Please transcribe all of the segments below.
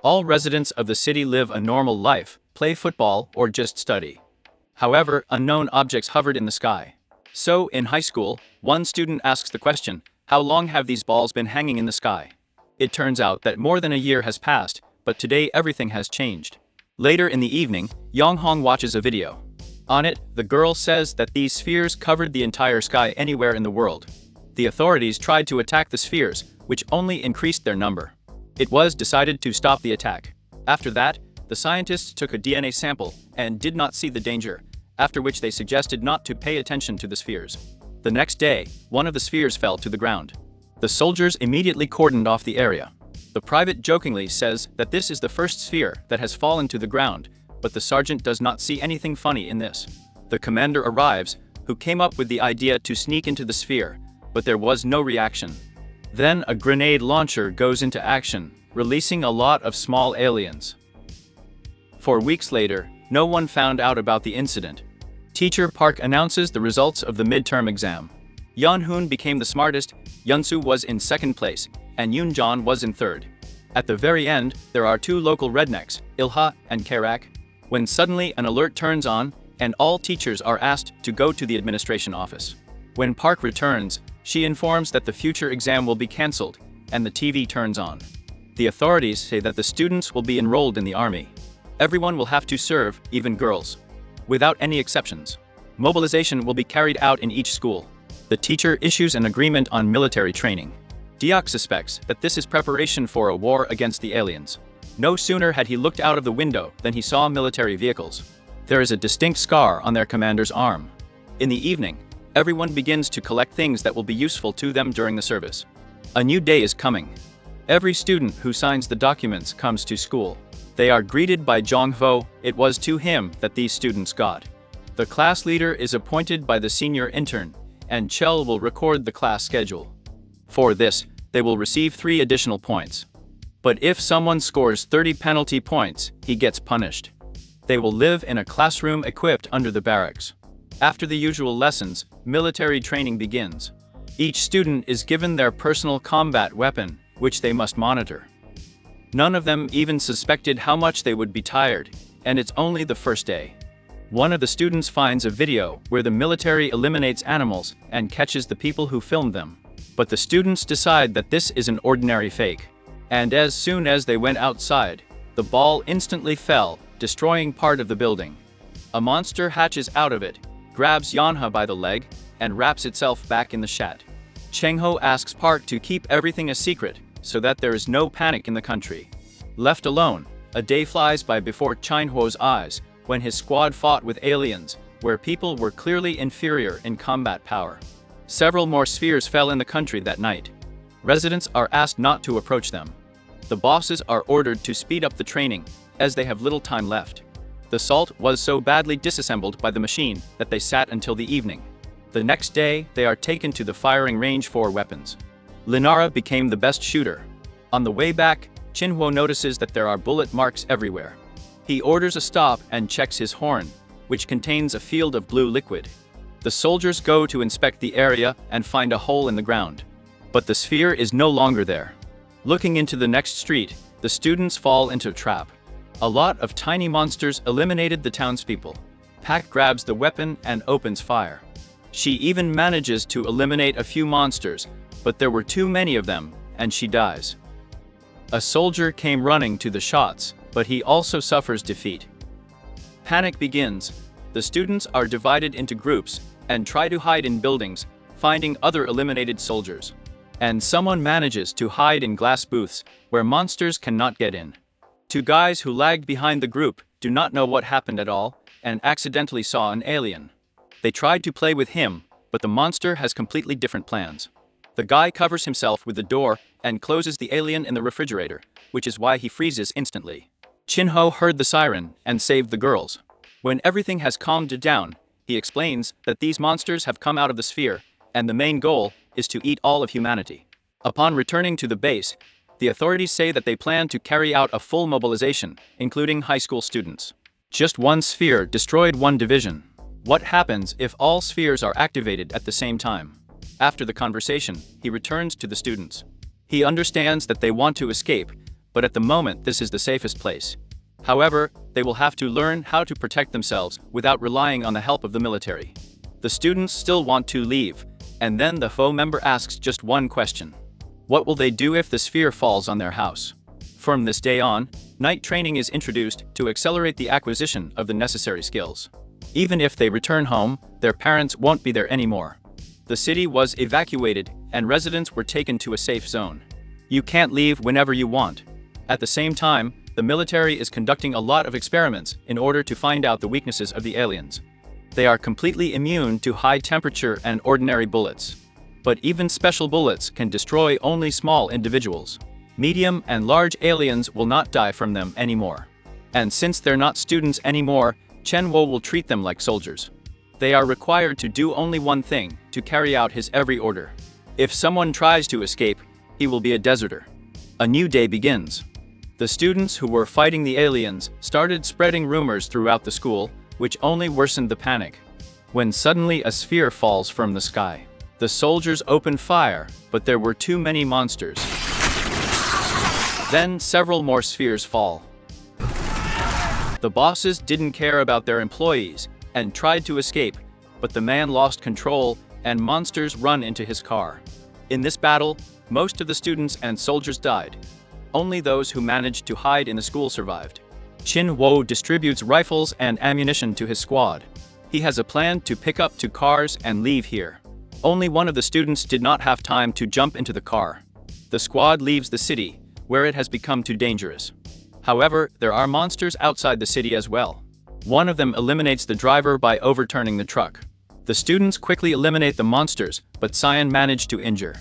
All residents of the city live a normal life, play football, or just study. However, unknown objects hovered in the sky. So, in high school, one student asks the question, how long have these balls been hanging in the sky? It turns out that more than a year has passed, but today everything has changed. Later in the evening, Yonghong watches a video. On it, the girl says that these spheres covered the entire sky anywhere in the world. The authorities tried to attack the spheres, which only increased their number. It was decided to stop the attack. After that, the scientists took a DNA sample and did not see the danger, after which they suggested not to pay attention to the spheres. The next day, one of the spheres fell to the ground. The soldiers immediately cordoned off the area. The private jokingly says that this is the first sphere that has fallen to the ground, but the sergeant does not see anything funny in this. The commander arrives, who came up with the idea to sneak into the sphere, but there was no reaction. Then a grenade launcher goes into action, releasing a lot of small aliens. 4 weeks later, no one found out about the incident. Teacher Park announces the results of the midterm exam. Yeonhoon became the smartest, Yunsu was in second place, and Yoonjon was in third. At the very end, there are two local rednecks, Ilha and Karak, when suddenly an alert turns on, and all teachers are asked to go to the administration office. When Park returns, she informs that the future exam will be cancelled, and the TV turns on. The authorities say that the students will be enrolled in the army. Everyone will have to serve, even girls. Without any exceptions. Mobilization will be carried out in each school. The teacher issues an agreement on military training. Deok suspects that this is preparation for a war against the aliens. No sooner had he looked out of the window than he saw military vehicles. There is a distinct scar on their commander's arm. In the evening, everyone begins to collect things that will be useful to them during the service. A new day is coming. Every student who signs the documents comes to school. They are greeted by Jongho. It was to him that these students got. The class leader is appointed by the senior intern, and Chell will record the class schedule. For this, they will receive 3 additional points. But if someone scores 30 penalty points, he gets punished. They will live in a classroom equipped under the barracks. After the usual lessons, military training begins. Each student is given their personal combat weapon, which they must monitor. None of them even suspected how much they would be tired, and it's only the first day. One of the students finds a video where the military eliminates animals and catches the people who filmed them. But the students decide that this is an ordinary fake. And as soon as they went outside, the ball instantly fell, destroying part of the building. A monster hatches out of it, grabs Yanha by the leg, and wraps itself back in the shat. Chengho asks Park to keep everything a secret, so that there is no panic in the country. Left alone, a day flies by before Chinhuo's eyes, when his squad fought with aliens, where people were clearly inferior in combat power. Several more spheres fell in the country that night. Residents are asked not to approach them. The bosses are ordered to speed up the training, as they have little time left. The salt was so badly disassembled by the machine that they sat until the evening. The next day, they are taken to the firing range for weapons. Linara became the best shooter. On the way back, Chinhuo notices that there are bullet marks everywhere. He orders a stop and checks his horn, which contains a field of blue liquid. The soldiers go to inspect the area and find a hole in the ground. But the sphere is no longer there. Looking into the next street, the students fall into a trap. A lot of tiny monsters eliminated the townspeople. Pak grabs the weapon and opens fire. She even manages to eliminate a few monsters, but there were too many of them, and she dies. A soldier came running to the shots, but he also suffers defeat. Panic begins. The students are divided into groups and try to hide in buildings, finding other eliminated soldiers. And someone manages to hide in glass booths, where monsters cannot get in. 2 guys who lagged behind the group do not know what happened at all, and accidentally saw an alien. They tried to play with him, but the monster has completely different plans. The guy covers himself with the door and closes the alien in the refrigerator, which is why he freezes instantly. Chinho heard the siren and saved the girls. When everything has calmed down, he explains that these monsters have come out of the sphere, and the main goal is to eat all of humanity. Upon returning to the base, the authorities say that they plan to carry out a full mobilization, including high school students. Just one sphere destroyed one division. What happens if all spheres are activated at the same time? After the conversation, he returns to the students. He understands that they want to escape, but at the moment this is the safest place. However, they will have to learn how to protect themselves without relying on the help of the military. The students still want to leave, and then the foe member asks just one question. What will they do if the sphere falls on their house? From this day on, night training is introduced to accelerate the acquisition of the necessary skills. Even if they return home, their parents won't be there anymore. The city was evacuated and residents were taken to a safe zone. You can't leave whenever you want. At the same time, the military is conducting a lot of experiments in order to find out the weaknesses of the aliens. They are completely immune to high temperature and ordinary bullets. But even special bullets can destroy only small individuals. Medium and large aliens will not die from them anymore. And since they're not students anymore, Chen-Wo will treat them like soldiers. They are required to do only one thing, to carry out his every order. If someone tries to escape, he will be a deserter. A new day begins. The students who were fighting the aliens started spreading rumors throughout the school, which only worsened the panic. When suddenly a sphere falls from the sky. The soldiers open fire, but there were too many monsters. Then several more spheres fall. The bosses didn't care about their employees and tried to escape, but the man lost control and monsters run into his car. In this battle, most of the students and soldiers died. Only those who managed to hide in the school survived. Chen-Wo distributes rifles and ammunition to his squad. He has a plan to pick up 2 cars and leave here. Only one of the students did not have time to jump into the car. The squad leaves the city, where it has become too dangerous. However, there are monsters outside the city as well. One of them eliminates the driver by overturning the truck. The students quickly eliminate the monsters, but Cyan managed to injure.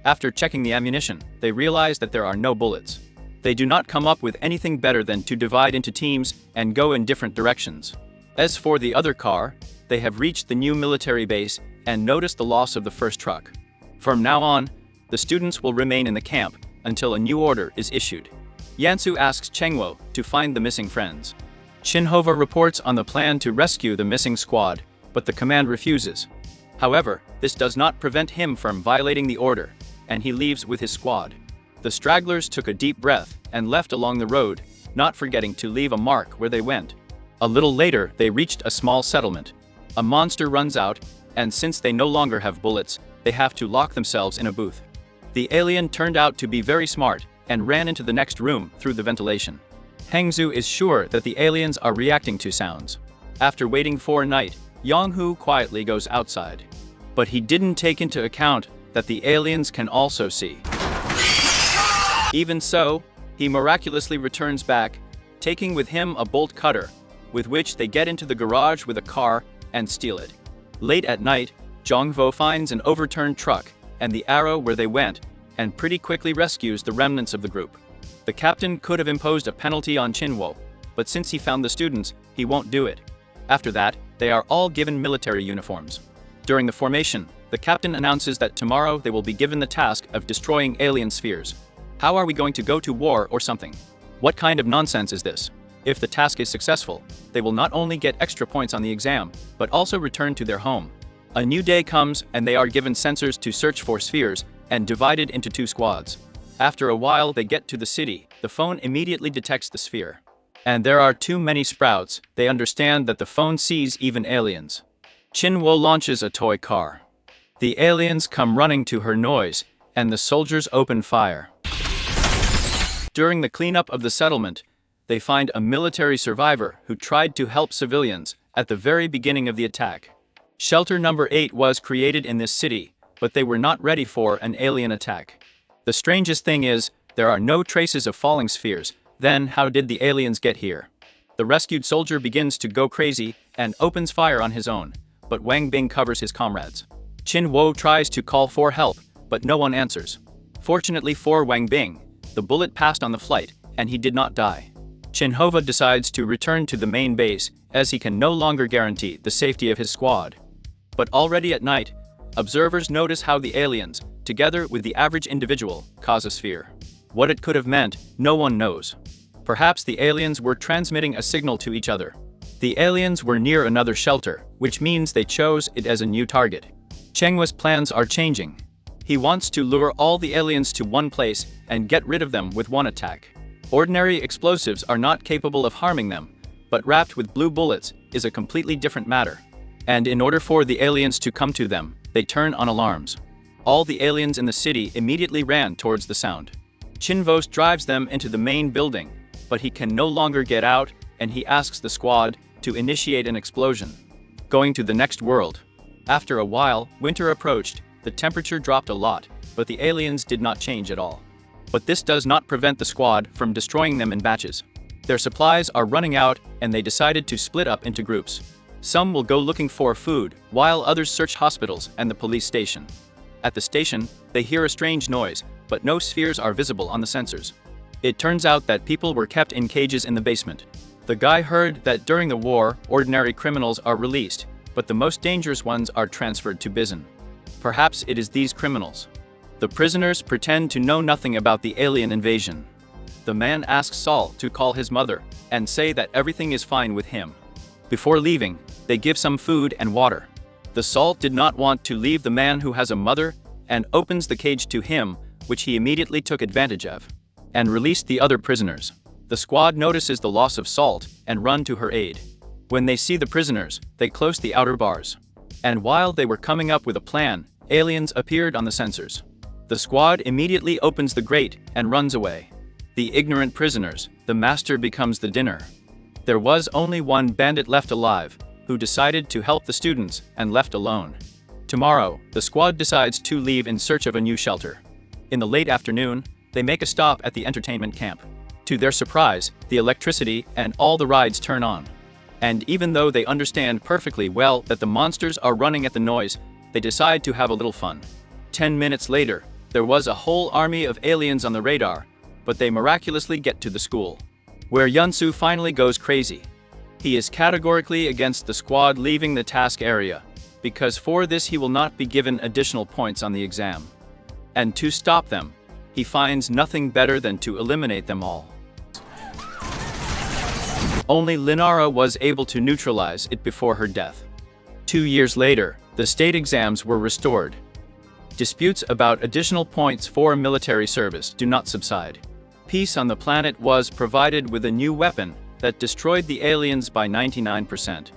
After checking the ammunition, they realize that there are no bullets. They do not come up with anything better than to divide into teams and go in different directions. As for the other car, they have reached the new military base and noticed the loss of the first truck. From now on, the students will remain in the camp until a new order is issued. Yansu asks Chengwo to find the missing friends. Shinhova reports on the plan to rescue the missing squad, but the command refuses. However, this does not prevent him from violating the order, and he leaves with his squad. The stragglers took a deep breath and left along the road, not forgetting to leave a mark where they went. A little later, they reached a small settlement. A monster runs out, and since they no longer have bullets, they have to lock themselves in a booth. The alien turned out to be very smart and ran into the next room through the ventilation. Hengzu is sure that the aliens are reacting to sounds. After waiting for night, Yonghu quietly goes outside. But he didn't take into account that the aliens can also see. Even so, he miraculously returns back, taking with him a bolt cutter, with which they get into the garage with a car and steal it. Late at night, Zhongvo finds an overturned truck and the arrow where they went, and pretty quickly rescues the remnants of the group. The captain could have imposed a penalty on Chinwo, but since he found the students, he won't do it. After that, they are all given military uniforms. During the formation, the captain announces that tomorrow they will be given the task of destroying alien spheres. How are we going to go to war or something? What kind of nonsense is this? If the task is successful, they will not only get extra points on the exam, but also return to their home. A new day comes and they are given sensors to search for spheres and divided into 2 squads. After a while they get to the city, the phone immediately detects the sphere. And there are too many sprouts, they understand that the phone sees even aliens. Chinwo launches a toy car. The aliens come running to her noise, and the soldiers open fire. During the cleanup of the settlement, they find a military survivor who tried to help civilians at the very beginning of the attack. Shelter number 8 was created in this city, but they were not ready for an alien attack. The strangest thing is, there are no traces of falling spheres. Then how did the aliens get here? The rescued soldier begins to go crazy and opens fire on his own, but Wang Bing covers his comrades. Qin Wo tries to call for help, but no one answers. Fortunately for Wang Bing, the bullet passed on the flight, and he did not die. Chinhova decides to return to the main base, as he can no longer guarantee the safety of his squad. But already at night, observers notice how the aliens, together with the average individual, cause a sphere. What it could have meant, no one knows. Perhaps the aliens were transmitting a signal to each other. The aliens were near another shelter, which means they chose it as a new target. Chengwa's plans are changing. He wants to lure all the aliens to one place and get rid of them with one attack. Ordinary explosives are not capable of harming them, but wrapped with blue bullets is a completely different matter. And in order for the aliens to come to them, they turn on alarms. All the aliens in the city immediately ran towards the sound. Chinvos drives them into the main building, but he can no longer get out, and he asks the squad to initiate an explosion. Going to the next world. After a while, winter approached, the temperature dropped a lot, but the aliens did not change at all. But this does not prevent the squad from destroying them in batches. Their supplies are running out, and they decided to split up into groups. Some will go looking for food, while others search hospitals and the police station. At the station, they hear a strange noise, but no spheres are visible on the sensors. It turns out that people were kept in cages in the basement. The guy heard that during the war, ordinary criminals are released, but the most dangerous ones are transferred to Bizon. Perhaps it is these criminals. The prisoners pretend to know nothing about the alien invasion. The man asks Saul to call his mother and say that everything is fine with him. Before leaving, they give some food and water. The Saul did not want to leave the man who has a mother and opens the cage to him, which he immediately took advantage of, and released the other prisoners. The squad notices the loss of Salt and run to her aid. When they see the prisoners, they close the outer bars. And while they were coming up with a plan, aliens appeared on the sensors. The squad immediately opens the grate and runs away. The ignorant prisoners, the master becomes the dinner. There was only one bandit left alive, who decided to help the students and left alone. Tomorrow, the squad decides to leave in search of a new shelter. In the late afternoon, they make a stop at the entertainment camp. To their surprise, the electricity and all the rides turn on. And even though they understand perfectly well that the monsters are running at the noise, they decide to have a little fun. 10 minutes later, there was a whole army of aliens on the radar, but they miraculously get to the school, where Yunsu finally goes crazy. He is categorically against the squad leaving the task area, because for this he will not be given additional points on the exam. And to stop them, he finds nothing better than to eliminate them all. Only Linara was able to neutralize it before her death. 2 years later, the state exams were restored. Disputes about additional points for military service do not subside. Peace on the planet was provided with a new weapon that destroyed the aliens by 99%.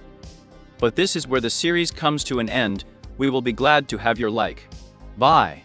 But this is where the series comes to an end. We will be glad to have your like. Bye.